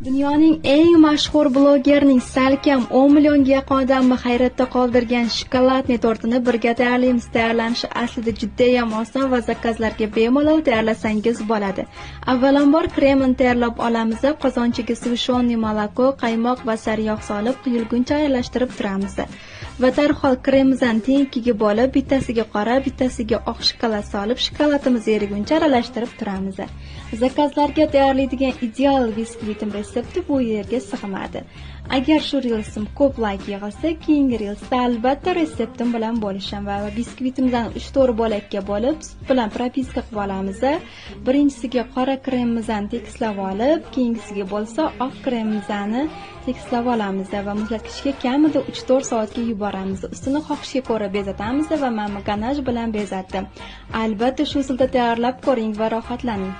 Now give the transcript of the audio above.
Dunyoning eng mashhur blogerning salkam 10 millionga yaqin odamni hayratda qoldirgan shokoladli tortini birga tayyorlaymiz. Tayyorlanishi aslida judayam oson va zakazlarga bemalol tayyorlasangiz bo'ladi. Avvalambor kremini tayyorlab olamiz. Qozonchaga suvshonli moloko, qaymoq va sariyog' solib quyilguncha aralashtirib turamiz. Va darhol kremimizdan teng ikkiga bo'lib, bittasiga qora, bittasiga oq shokolad solib, shokoladimizni eriguncha aralashtirib turamiz. Zakazlarga tayyorlaydigan ideal biskvitim retsepti bu yerga sig'madi. Agar shu reelsim ko'p like yig'ilsa, keyingi reelsda albatta retseptim bilan bo'lishaman va biskvitimizdan 3-4 bo'lakka bo'lib, sut bilan propiska qilib olamiz. Birinchisiga qora kremimizdan tekislab olib, keyingisiga bo'lsa oq kremimizni tekislab olamiz va muzlatgichga kamida 3-4 soatga yuboramiz. Ustini xohishga ko'ra bezatamiz va men ganaj bilan bezatdim. Albatta shu usulda tayyorlab ko'ring va rohatlaning.